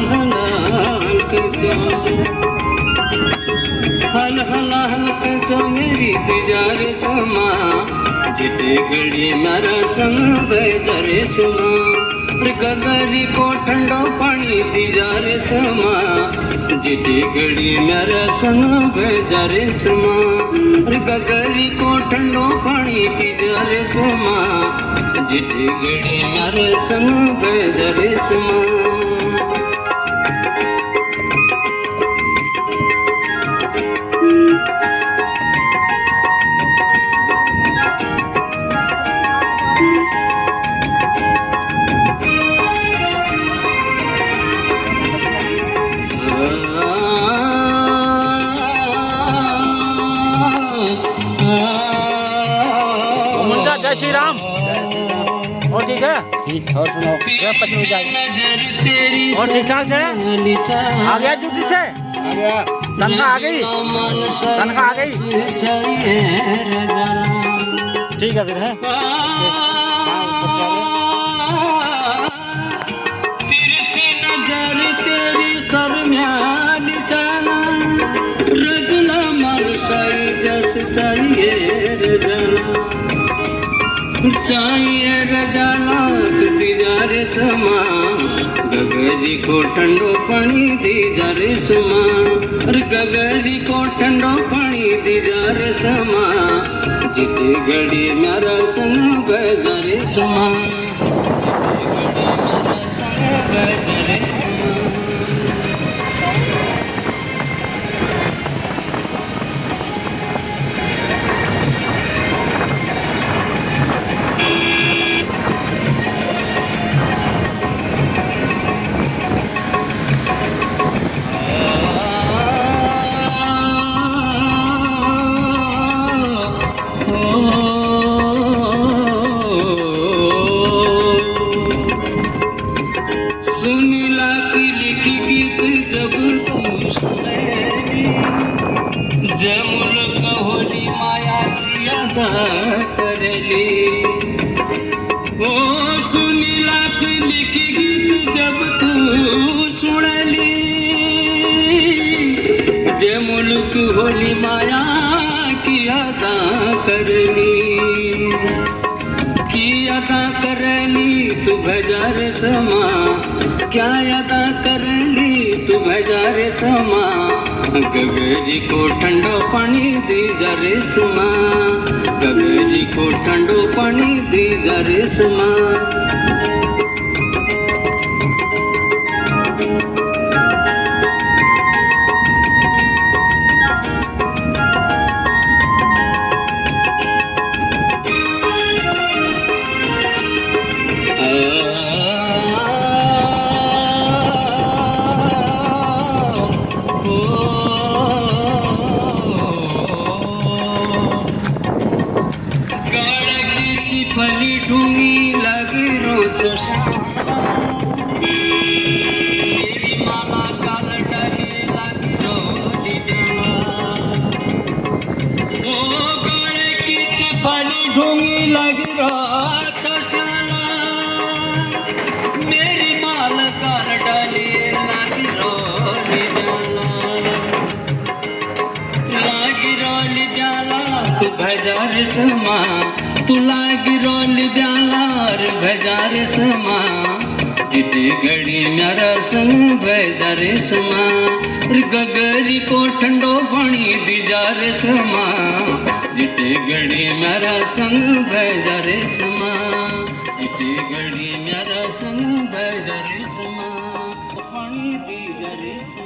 हल हल करजो हल हल हल करजो मेरी तिजार समा जिते घड़ी मारा संग बेजारे सुमा गगरी को ठंडो पानी तिजारे समा जिते घड़ी मारा संग बेजारे समा गगरी को ठंडो पानी तिजारे समा जिते घड़ी मारा संग बेजारे समा जय श्री राम। और ठीक है? और सुनो। और ठीक ठाक से? आ गया ड्यूटी से? आ गया। तनख्वाह आ गई? तनख्वाह आ गई? ठीक है फिर है। तिरछी नजर तेरी सर म्याल जाना रजना मरसाई जस चाहिए रजना चाहिए रजाना तिजारे समा गगरी को ठंडो पानी तिजारे समा गगरी को ठंडो पानी तिजारे समा जिते घड़ी मेरा संग बेजारे समा बेजारे समा सुनीला की लिखी गीत जब तू सुनेगी जमुल कहोली माया की अदा करेली ओ सुनीला की लिखी गीत जब तू सुनेली जमुल कहोली माया की अदा करली की अदा करली तू भजार समा क्या अदा करली तू भजार समा गगरी को ठंडो पानी दी जारे समा गगरी को ठंडो पानी दी जारे समा फली ढूंगी लगी रोज मेरी माला काल डरे लगी रोली ओ गणे की फली ढूंगी लगी रोज मेरी माल काल डरे लगी रोली जाला तू भजार समा तू लागी रोल ब्यालार भजार समा जिते घड़ी मेरा संग भजार समा गगरी को ठंडो पानी दिजार समा जिते घड़ी मेरा संग भजार समा जिते घड़ी मेरा संग भजार समा पानी दिजार समा।